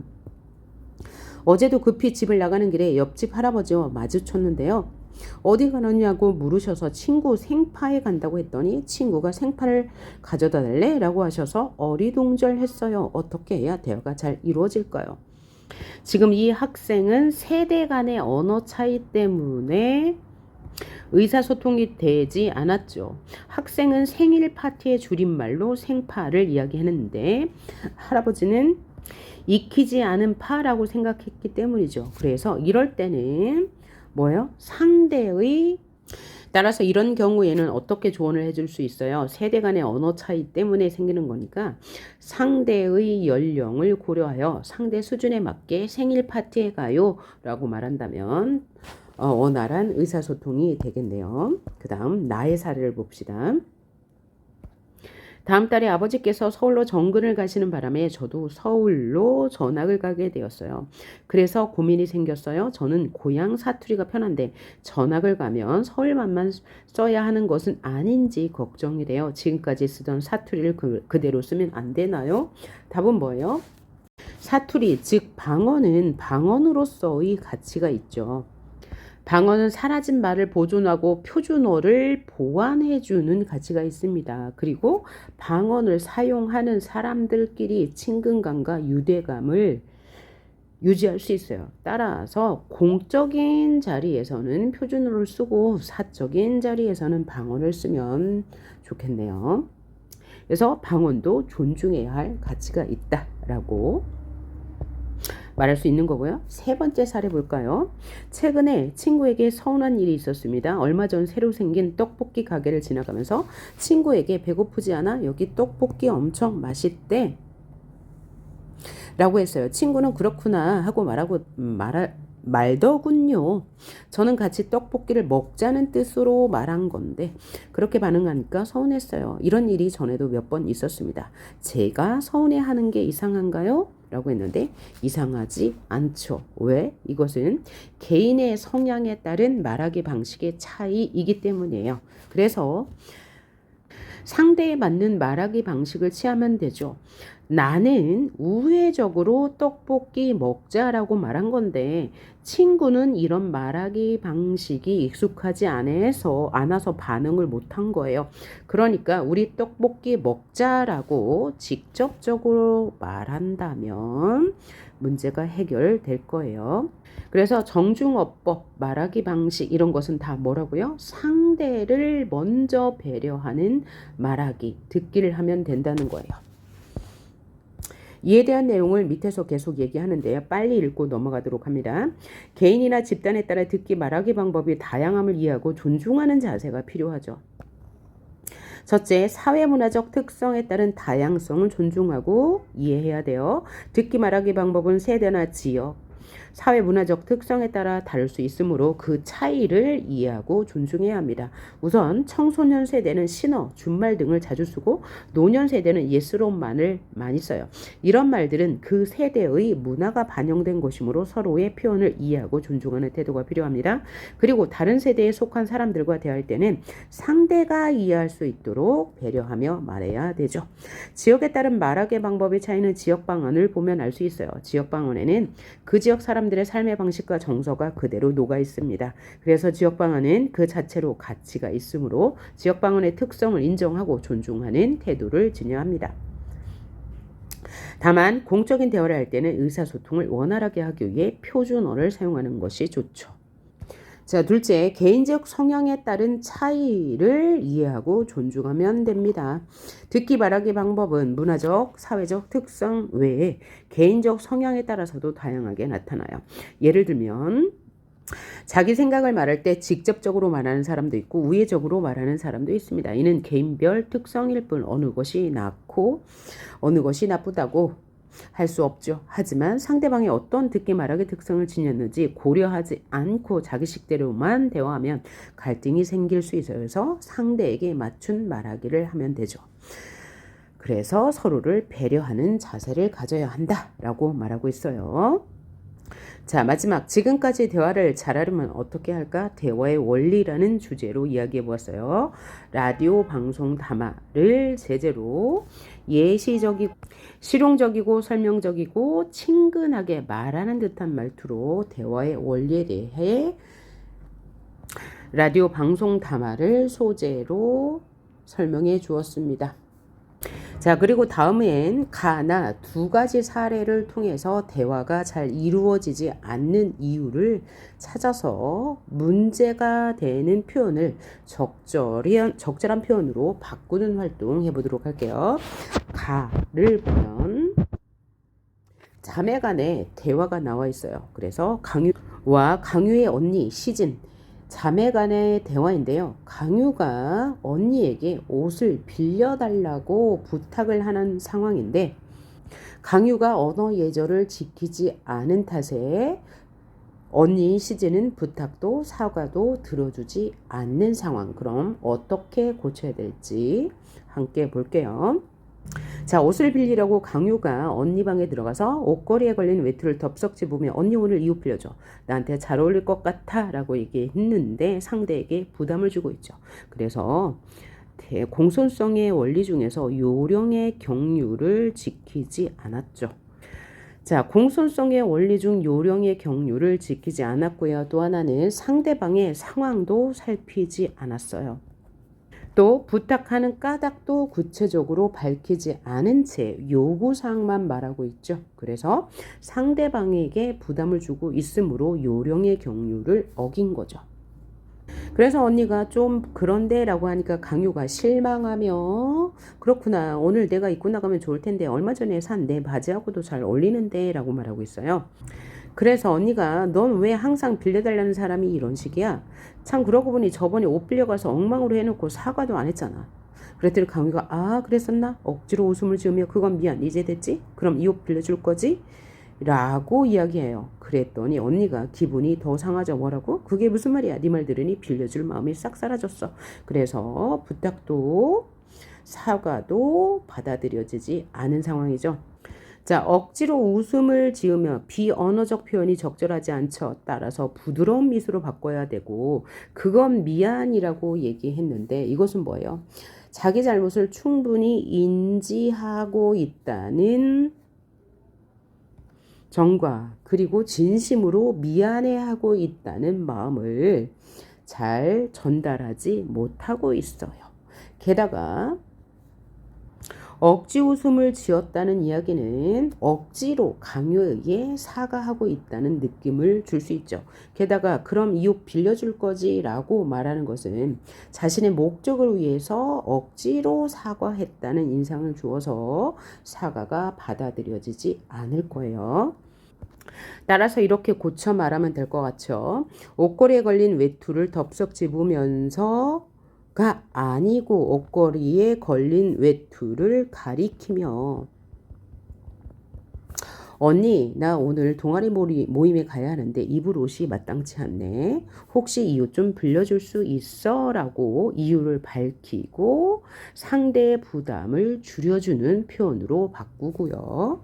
어제도 급히 집을 나가는 길에 옆집 할아버지와 마주쳤는데요. 어디 가느냐고 물으셔서 친구 생파에 간다고 했더니 친구가 생파를 가져다 달래? 라고 하셔서 어리둥절했어요. 어떻게 해야 대화가 잘 이루어질까요? 지금 이 학생은 세대 간의 언어 차이 때문에 의사소통이 되지 않았죠. 학생은 생일 파티의 줄임말로 생파를 이야기했는데 할아버지는 익히지 않은 파라고 생각했기 때문이죠. 그래서 이럴 때는 뭐예요? 따라서 이런 경우에는 어떻게 조언을 해줄 수 있어요? 세대 간의 언어 차이 때문에 생기는 거니까 상대의 연령을 고려하여 상대 수준에 맞게 생일 파티에 가요 라고 말한다면 원활한 의사소통이 되겠네요. 그 다음 나의 사례를 봅시다. 다음 달에 아버지께서 서울로 정근을 가시는 바람에 저도 서울로 전학을 가게 되었어요. 그래서 고민이 생겼어요. 저는 고향 사투리가 편한데 전학을 가면 서울말만 써야 하는 것은 아닌지 걱정이 돼요. 지금까지 쓰던 사투리를 그대로 쓰면 안 되나요? 답은 뭐예요? 사투리, 즉 방언은 방언으로서의 가치가 있죠. 방언은 사라진 말을 보존하고 표준어를 보완해주는 가치가 있습니다. 그리고 방언을 사용하는 사람들끼리 친근감과 유대감을 유지할 수 있어요. 따라서 공적인 자리에서는 표준어를 쓰고 사적인 자리에서는 방언을 쓰면 좋겠네요. 그래서 방언도 존중해야 할 가치가 있다라고 말할 수 있는 거고요. 세 번째 사례 볼까요? 최근에 친구에게 서운한 일이 있었습니다. 얼마 전 새로 생긴 떡볶이 가게를 지나가면서 친구에게 배고프지 않아? 여기 떡볶이 엄청 맛있대. 라고 했어요. 친구는 그렇구나 하고 말더군요. 저는 같이 떡볶이를 먹자는 뜻으로 말한 건데 그렇게 반응하니까 서운했어요. 이런 일이 전에도 몇 번 있었습니다. 제가 서운해하는 게 이상한가요? 라고 했는데 이상하지 않죠. 왜? 이것은 개인의 성향에 따른 말하기 방식의 차이이기 때문이에요. 그래서 상대에 맞는 말하기 방식을 취하면 되죠. 나는 우회적으로 떡볶이 먹자라고 말한 건데 친구는 이런 말하기 방식이 익숙하지 않아서 반응을 못한 거예요. 그러니까 우리 떡볶이 먹자라고 직접적으로 말한다면 문제가 해결될 거예요. 그래서 정중어법, 말하기 방식 이런 것은 다 뭐라고요? 상대를 먼저 배려하는 말하기, 듣기를 하면 된다는 거예요. 이에 대한 내용을 밑에서 계속 얘기하는데요. 빨리 읽고 넘어가도록 합니다. 개인이나 집단에 따라 듣기 말하기 방법이 다양함을 이해하고 존중하는 자세가 필요하죠. 첫째, 사회문화적 특성에 따른 다양성을 존중하고 이해해야 돼요. 듣기 말하기 방법은 세대나 지역, 사회문화적 특성에 따라 다를 수 있으므로 그 차이를 이해하고 존중해야 합니다. 우선 청소년 세대는 신어, 준말 등을 자주 쓰고 노년 세대는 예스론만을 많이 써요. 이런 말들은 그 세대의 문화가 반영된 것이므로 서로의 표현을 이해하고 존중하는 태도가 필요합니다. 그리고 다른 세대에 속한 사람들과 대할 때는 상대가 이해할 수 있도록 배려하며 말해야 되죠. 지역에 따른 말하기 방법의 차이는 지역 방언을 보면 알 수 있어요. 지역 방언에는 그 지역 사람들의 삶의 방식과 정서가 그대로 녹아 있습니다. 그래서 지역 방언은 그 자체로 가치가 있으므로 지역 방언의 특성을 인정하고 존중하는 태도를 지녀야 합니다. 다만 공적인 대화를 할 때는 의사소통을 원활하게 하기 위해 표준어를 사용하는 것이 좋죠. 자, 둘째, 개인적 성향에 따른 차이를 이해하고 존중하면 됩니다. 듣기 말하기 방법은 문화적, 사회적 특성 외에 개인적 성향에 따라서도 다양하게 나타나요. 예를 들면 자기 생각을 말할 때 직접적으로 말하는 사람도 있고 우회적으로 말하는 사람도 있습니다. 이는 개인별 특성일 뿐 어느 것이 낫고 어느 것이 나쁘다고 할 수 없죠. 하지만 상대방이 어떤 듣기 말하기 특성을 지녔는지 고려하지 않고 자기식대로만 대화하면 갈등이 생길 수 있어서 상대에게 맞춘 말하기를 하면 되죠. 그래서 서로를 배려하는 자세를 가져야 한다라고 말하고 있어요. 자, 마지막 지금까지 대화를 잘하려면 어떻게 할까? 대화의 원리라는 주제로 이야기해 보았어요. 라디오 방송 담화를 제재로 예시적이고 실용적이고 설명적이고 친근하게 말하는 듯한 말투로 대화의 원리에 대해 라디오 방송 담화를 소재로 설명해 주었습니다. 자, 그리고 다음엔 가나 두 가지 사례를 통해서 대화가 잘 이루어지지 않는 이유를 찾아서 문제가 되는 표현을 적절한 표현으로 바꾸는 활동 해보도록 할게요. 가를 보면 자매 간에 대화가 나와 있어요. 그래서 강유와 강유의 언니 시진 자매 간의 대화인데요. 강유가 언니에게 옷을 빌려달라고 부탁을 하는 상황인데 강유가 언어 예절을 지키지 않은 탓에 언니 시즈는 부탁도 사과도 들어주지 않는 상황. 그럼 어떻게 고쳐야 될지 함께 볼게요. 자, 옷을 빌리라고 강유가 언니 방에 들어가서 옷걸이에 걸린 외투를 덥석 집으며 언니 오늘 이 옷 빌려줘. 나한테 잘 어울릴 것 같아 라고 얘기했는데 상대에게 부담을 주고 있죠. 그래서 공손성의 원리 중에서 요령의 경륜을 지키지 않았죠. 자, 공손성의 원리 중 요령의 경륜을 지키지 않았고요. 또 하나는 상대방의 상황도 살피지 않았어요. 또 부탁하는 까닭도 구체적으로 밝히지 않은 채 요구사항만 말하고 있죠. 그래서 상대방에게 부담을 주고 있으므로 요령의 경륜을 어긴 거죠. 그래서 언니가 좀 그런데 라고 하니까 강유가 실망하며 그렇구나 오늘 내가 입고 나가면 좋을 텐데 얼마 전에 산 내 바지하고도 잘 어울리는데 라고 말하고 있어요. 그래서 언니가 넌 왜 항상 빌려달라는 사람이 이런 식이야? 참 그러고 보니 저번에 옷 빌려가서 엉망으로 해놓고 사과도 안 했잖아. 그랬더니 강유가 아 그랬었나? 억지로 웃음을 지으며 그건 미안 이제 됐지? 그럼 이 옷 빌려줄 거지? 라고 이야기해요. 그랬더니 언니가 기분이 더 상하죠. 뭐라고? 그게 무슨 말이야? 네 말 들으니 빌려줄 마음이 싹 사라졌어. 그래서 부탁도 사과도 받아들여지지 않은 상황이죠. 자, 억지로 웃음을 지으며 비언어적 표현이 적절하지 않죠. 따라서 부드러운 미소로 바꿔야 되고 그건 미안이라고 얘기했는데 이것은 뭐예요? 자기 잘못을 충분히 인지하고 있다는 정과 그리고 진심으로 미안해하고 있다는 마음을 잘 전달하지 못하고 있어요. 게다가 억지 웃음을 지었다는 이야기는 억지로 강요에 의해 사과하고 있다는 느낌을 줄 수 있죠. 게다가 그럼 이 옷 빌려줄 거지 라고 말하는 것은 자신의 목적을 위해서 억지로 사과했다는 인상을 주어서 사과가 받아들여지지 않을 거예요. 따라서 이렇게 고쳐 말하면 될 것 같죠. 옷걸이에 걸린 외투를 덥석 집으면서 가 아니고 옷걸이에 걸린 외투를 가리키며 언니 나 오늘 동아리 모임에 가야 하는데 입을 옷이 마땅치 않네. 혹시 이 옷 좀 빌려줄 수 있어? 라고 이유를 밝히고 상대의 부담을 줄여주는 표현으로 바꾸고요.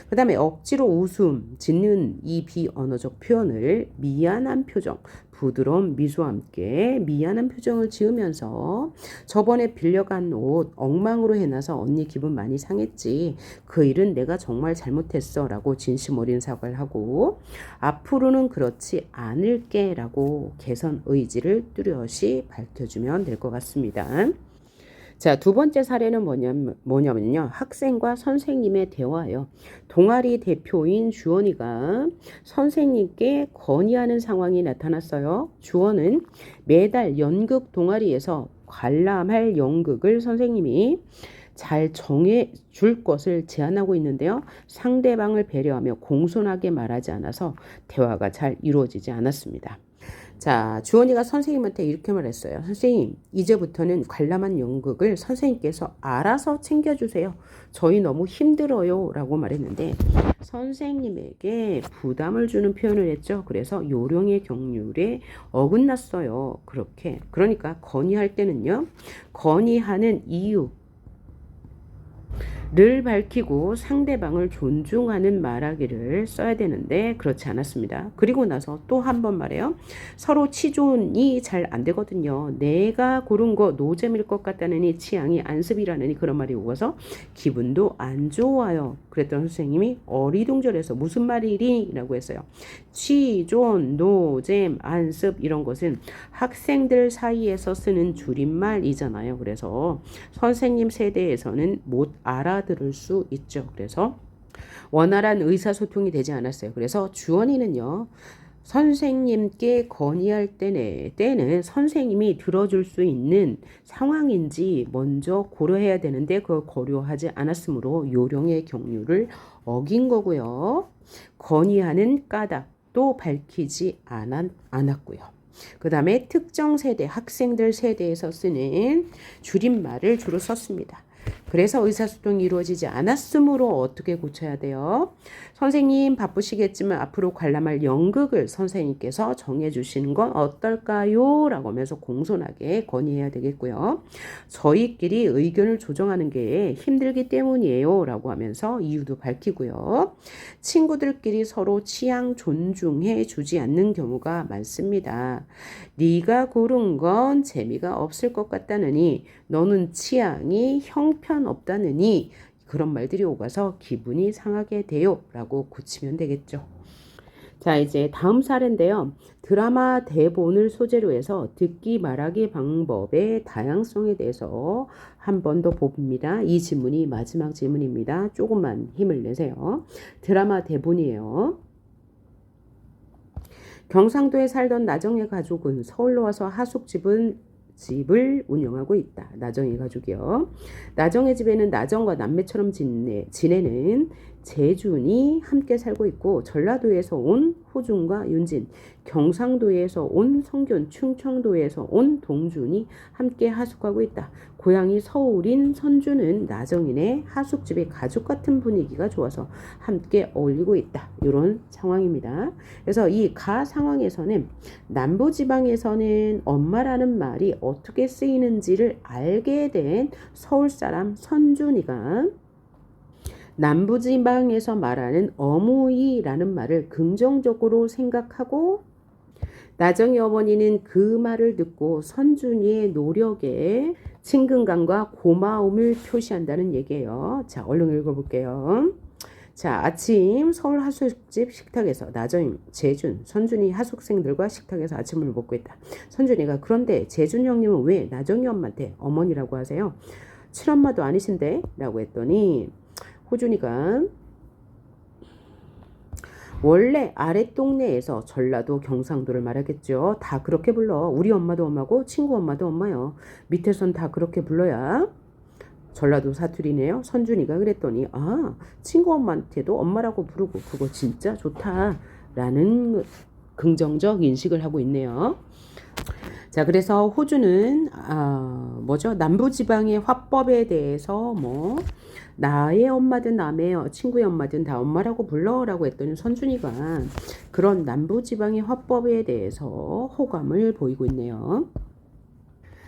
그 다음에 억지로 웃음 짓는 이 비언어적 표현을 미안한 표정 부드러운 미소와 함께 미안한 표정을 지으면서 저번에 빌려간 옷 엉망으로 해놔서 언니 기분 많이 상했지. 그 일은 내가 정말 잘못했어 라고 진심 어린 사과를 하고 앞으로는 그렇지 않을게 라고 개선 의지를 뚜렷이 밝혀주면 될 것 같습니다. 자, 두 번째 사례는 뭐냐면요. 학생과 선생님의 대화예요. 동아리 대표인 주원이가 선생님께 건의하는 상황이 나타났어요. 주원은 매달 연극 동아리에서 관람할 연극을 선생님이 잘 정해 줄 것을 제안하고 있는데요. 상대방을 배려하며 공손하게 말하지 않아서 대화가 잘 이루어지지 않았습니다. 자, 주원이가 선생님한테 이렇게 말했어요. 선생님, 이제부터는 관람한 연극을 선생님께서 알아서 챙겨주세요. 저희 너무 힘들어요. 라고 말했는데 선생님에게 부담을 주는 표현을 했죠. 그래서 요령의 경륜에 어긋났어요. 그러니까 건의할 때는요. 건의하는 이유 를 밝히고 상대방을 존중하는 말하기를 써야 되는데 그렇지 않았습니다. 그리고 나서 또 한 번 말해요. 서로 치존이 잘 안 되거든요. 내가 고른 거 노잼일 것 같다느니 취향이 안습이라느니 그런 말이 오고서 기분도 안 좋아요. 그랬던 선생님이 어리둥절해서 무슨 말이니? 라고 했어요. 취존, 노잼, 안습 이런 것은 학생들 사이에서 쓰는 줄임말이잖아요. 그래서 선생님 세대에서는 못 알아들을 수 있죠. 그래서 원활한 의사소통이 되지 않았어요. 그래서 주원이는요. 선생님께 건의할 때는 선생님이 들어줄 수 있는 상황인지 먼저 고려해야 되는데 그걸 고려하지 않았으므로 요령의 경륜을 어긴 거고요. 건의하는 까닭도 밝히지 않았고요. 그 다음에 특정 세대, 학생들 세대에서 쓰는 줄임말을 주로 썼습니다. 그래서 의사소통이 이루어지지 않았으므로 어떻게 고쳐야 돼요? 선생님 바쁘시겠지만 앞으로 관람할 연극을 선생님께서 정해주시는 건 어떨까요? 라고 하면서 공손하게 건의해야 되겠고요. 저희끼리 의견을 조정하는 게 힘들기 때문이에요. 라고 하면서 이유도 밝히고요. 친구들끼리 서로 취향 존중해 주지 않는 경우가 많습니다. 네가 고른 건 재미가 없을 것 같다느니 너는 취향이 형편없다느니 그런 말들이 오가서 기분이 상하게 돼요 라고 고치면 되겠죠. 자, 이제 다음 사례인데요. 드라마 대본을 소재로 해서 듣기 말하기 방법의 다양성에 대해서 한 번 더 봅니다. 이 질문이 마지막 질문입니다. 조금만 힘을 내세요. 드라마 대본이에요. 경상도에 살던 나정의 가족은 서울로 와서 집을 운영하고 있다. 나정의 가족이요. 나정의 집에는 나정과 남매처럼 지내는 재준이 함께 살고 있고 전라도에서 온 호준과 윤진, 경상도에서 온 성균, 충청도에서 온 동준이 함께 하숙하고 있다. 고향이 서울인 선주는 나정인의 하숙집에 가족 같은 분위기가 좋아서 함께 어울리고 있다. 이런 상황입니다. 그래서 이 가 상황에서는 남부지방에서는 엄마라는 말이 어떻게 쓰이는지를 알게 된 서울 사람 선준이가 남부지방에서 말하는 어머니라는 말을 긍정적으로 생각하고 나정희 어머니는 그 말을 듣고 선준이의 노력에 친근감과 고마움을 표시한다는 얘기예요. 자, 얼른 읽어볼게요. 자, 아침 서울 하숙집 식탁에서 나정희, 재준, 선준이 하숙생들과 식탁에서 아침을 먹고 있다. 선준이가 그런데 재준 형님은 왜 나정희 엄마한테 어머니라고 하세요? 친엄마도 아니신데? 라고 했더니 호준이가 원래 아랫동네에서 전라도 경상도를 말하겠죠. 다 그렇게 불러. 우리 엄마도 엄마고 친구 엄마도 엄마요. 밑에선 다 그렇게 불러야 전라도 사투리네요. 선준이가 그랬더니 친구 엄마한테도 엄마라고 부르고 그거 진짜 좋다라는 긍정적 인식을 하고 있네요. 자, 그래서 호주는 남부지방의 화법에 대해서 나의 엄마든 남의 친구의 엄마든 다 엄마라고 불러라고 했더니 선준이가 그런 남부지방의 화법에 대해서 호감을 보이고 있네요.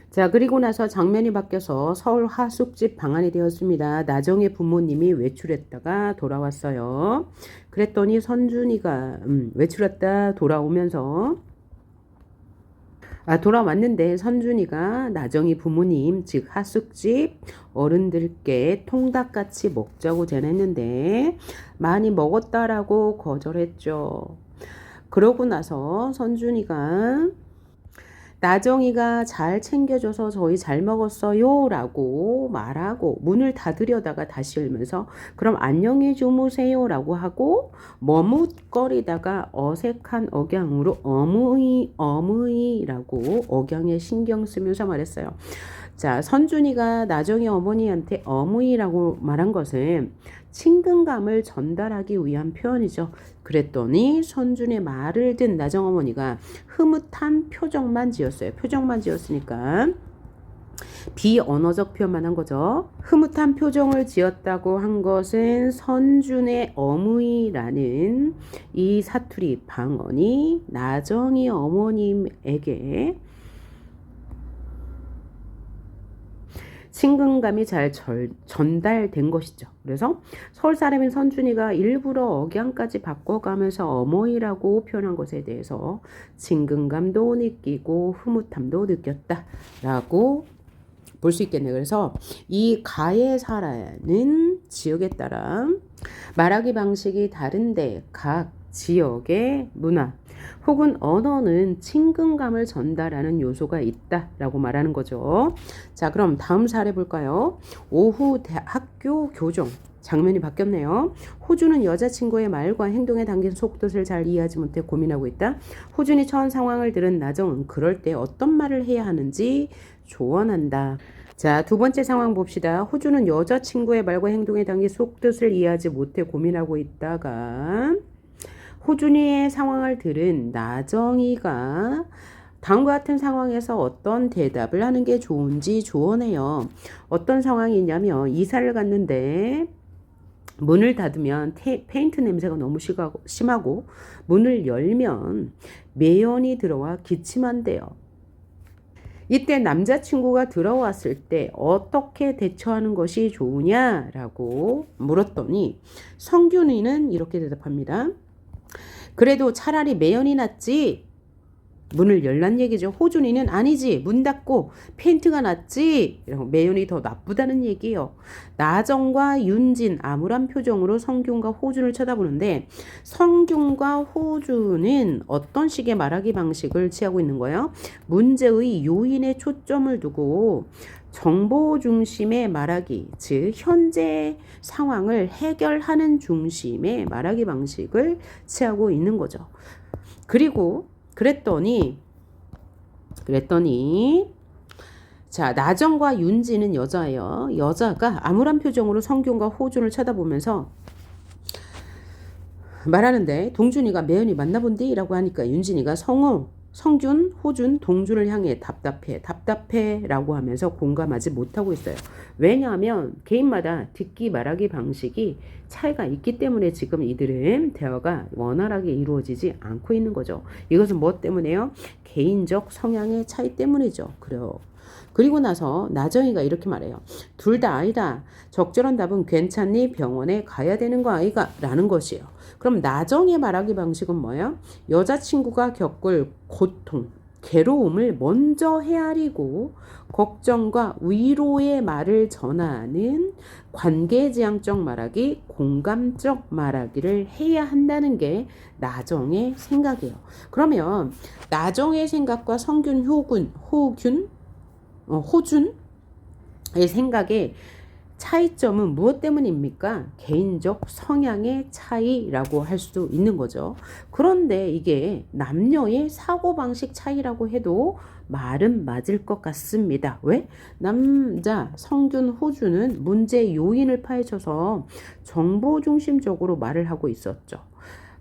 자, 그리고 나서 장면이 바뀌어서 서울 하숙집 방안이 되었습니다. 나정의 부모님이 외출했다가 돌아왔어요. 그랬더니 선준이가 외출했다 돌아오면서 돌아왔는데 선준이가 나정이 부모님 즉 하숙집 어른들께 통닭같이 먹자고 전했는데 많이 먹었다라고 거절했죠. 그러고 나서 선준이가 나정이가 잘 챙겨줘서 저희 잘 먹었어요 라고 말하고 문을 닫으려다가 다시 열면서 그럼 안녕히 주무세요 라고 하고 머뭇거리다가 어색한 억양으로 어머니 라고 억양에 신경 쓰면서 말했어요. 자, 선준이가 나정이 어머니한테 어머니라고 말한 것은 친근감을 전달하기 위한 표현이죠. 그랬더니 선준의 말을 든 나정 어머니가 흐뭇한 표정만 지었어요. 표정만 지었으니까 비언어적 표현만 한 거죠. 흐뭇한 표정을 지었다고 한 것은 선준의 어머니라는 이 사투리 방언이 나정이 어머님에게 친근감이 잘 전달된 것이죠. 그래서 서울 사람인 선준이가 일부러 억양까지 바꿔가면서 어머니라고 표현한 것에 대해서 친근감도 느끼고 흐뭇함도 느꼈다라고 볼 수 있겠네요. 그래서 이 가에 사라는 지역에 따라 말하기 방식이 다른데 각 지역의 문화 혹은 언어는 친근감을 전달하는 요소가 있다라고 말하는 거죠. 자, 그럼 다음 사례 볼까요? 오후 학교 교정 장면이 바뀌었네요. 호준은 여자친구의 말과 행동에 담긴 속뜻을 잘 이해하지 못해 고민하고 있다. 호준이 처한 상황을 들은 나정은 그럴 때 어떤 말을 해야 하는지 조언한다. 자, 두 번째 상황 봅시다. 호준은 여자친구의 말과 행동에 담긴 속뜻을 이해하지 못해 고민하고 있다가 호준이의 상황을 들은 나정이가 다음과 같은 상황에서 어떤 대답을 하는 게 좋은지 조언해요. 어떤 상황이 있냐면 이사를 갔는데 문을 닫으면 페인트 냄새가 너무 심하고 문을 열면 매연이 들어와 기침한대요. 이때 남자친구가 들어왔을 때 어떻게 대처하는 것이 좋으냐라고 물었더니 성균이는 이렇게 대답합니다. 그래도 차라리 매연이 낫지. 문을 열란 얘기죠. 호준이는 아니지. 문 닫고 페인트가 낫지. 매연이 더 나쁘다는 얘기예요. 나정과 윤진 암울한 표정으로 성균과 호준을 쳐다보는데 성균과 호준은 어떤 식의 말하기 방식을 취하고 있는 거예요? 문제의 요인에 초점을 두고 정보 중심의 말하기, 즉 현재 상황을 해결하는 중심의 말하기 방식을 취하고 있는 거죠. 그리고 그랬더니 자, 나정과 윤지는 여자예요. 여자가 암울한 표정으로 성균과 호준을 쳐다보면서 말하는데 동준이가 매연이 만나본디? 라고 하니까 윤진이가 성균, 호준, 동준을 향해 답답해 라고 하면서 공감하지 못하고 있어요. 왜냐하면 개인마다 듣기 말하기 방식이 차이가 있기 때문에 지금 이들은 대화가 원활하게 이루어지지 않고 있는 거죠. 이것은 뭐 때문에요? 개인적 성향의 차이 때문이죠. 그래요. 그리고 나서 나정이가 이렇게 말해요. 둘 다 아니다. 적절한 답은 괜찮니? 병원에 가야 되는 거 아이가? 라는 것이에요. 그럼 나정의 말하기 방식은 뭐예요? 여자친구가 겪을 고통, 괴로움을 먼저 헤아리고 걱정과 위로의 말을 전하는 관계지향적 말하기, 공감적 말하기를 해야 한다는 게 나정의 생각이에요. 그러면 나정의 생각과 성균, 호준의 생각에 차이점은 무엇 때문입니까? 개인적 성향의 차이라고 할 수도 있는 거죠. 그런데 이게 남녀의 사고방식 차이라고 해도 말은 맞을 것 같습니다. 왜? 남자 성균 호주는 문제 요인을 파헤쳐서 정보 중심적으로 말을 하고 있었죠.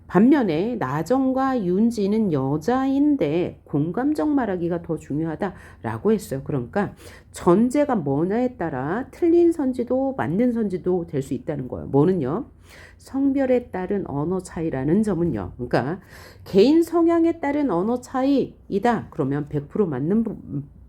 반면에 나정과 윤지는 여자인데 공감적 말하기가 더 중요하다라고 했어요. 그러니까 전제가 뭐냐에 따라 틀린 선지도 맞는 선지도 될 수 있다는 거예요. 뭐는요? 성별에 따른 언어 차이라는 점은요. 그러니까 개인 성향에 따른 언어 차이이다. 그러면 100% 맞는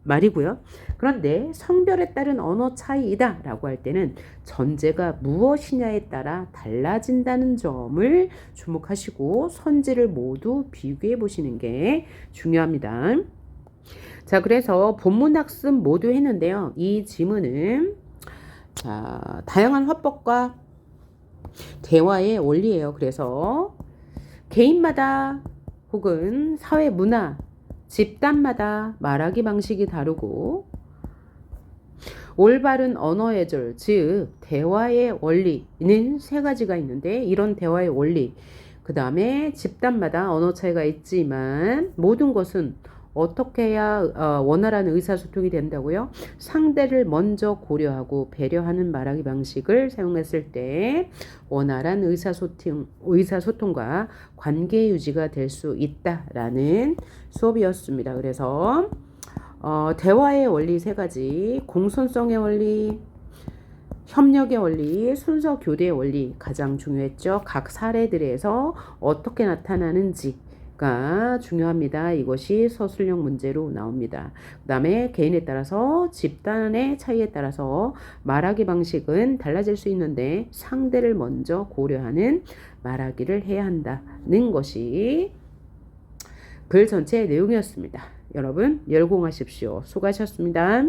말이고요. 그런데 성별에 따른 언어 차이이다 라고 할 때는 전제가 무엇이냐에 따라 달라진다는 점을 주목하시고 선지를 모두 비교해 보시는 게 중요합니다. 자, 그래서 본문 학습 모두 했는데요. 이 지문은 자, 다양한 화법과 대화의 원리예요. 그래서 개인마다 혹은 사회 문화 집단마다 말하기 방식이 다르고 올바른 언어 예절, 즉 대화의 원리는 세 가지가 있는데 이런 대화의 원리, 그 다음에 집단마다 언어 차이가 있지만 모든 것은 어떻게 해야 원활한 의사소통이 된다고요? 상대를 먼저 고려하고 배려하는 말하기 방식을 사용했을 때 원활한 의사소통과 관계 유지가 될 수 있다라는 수업이었습니다. 그래서 대화의 원리 세 가지, 공손성의 원리, 협력의 원리, 순서 교대의 원리 가장 중요했죠. 각 사례들에서 어떻게 나타나는지가 중요합니다. 이것이 서술형 문제로 나옵니다. 그 다음에 개인에 따라서 집단의 차이에 따라서 말하기 방식은 달라질 수 있는데 상대를 먼저 고려하는 말하기를 해야 한다는 것이 글 전체의 내용이었습니다. 여러분 열공하십시오. 수고하셨습니다.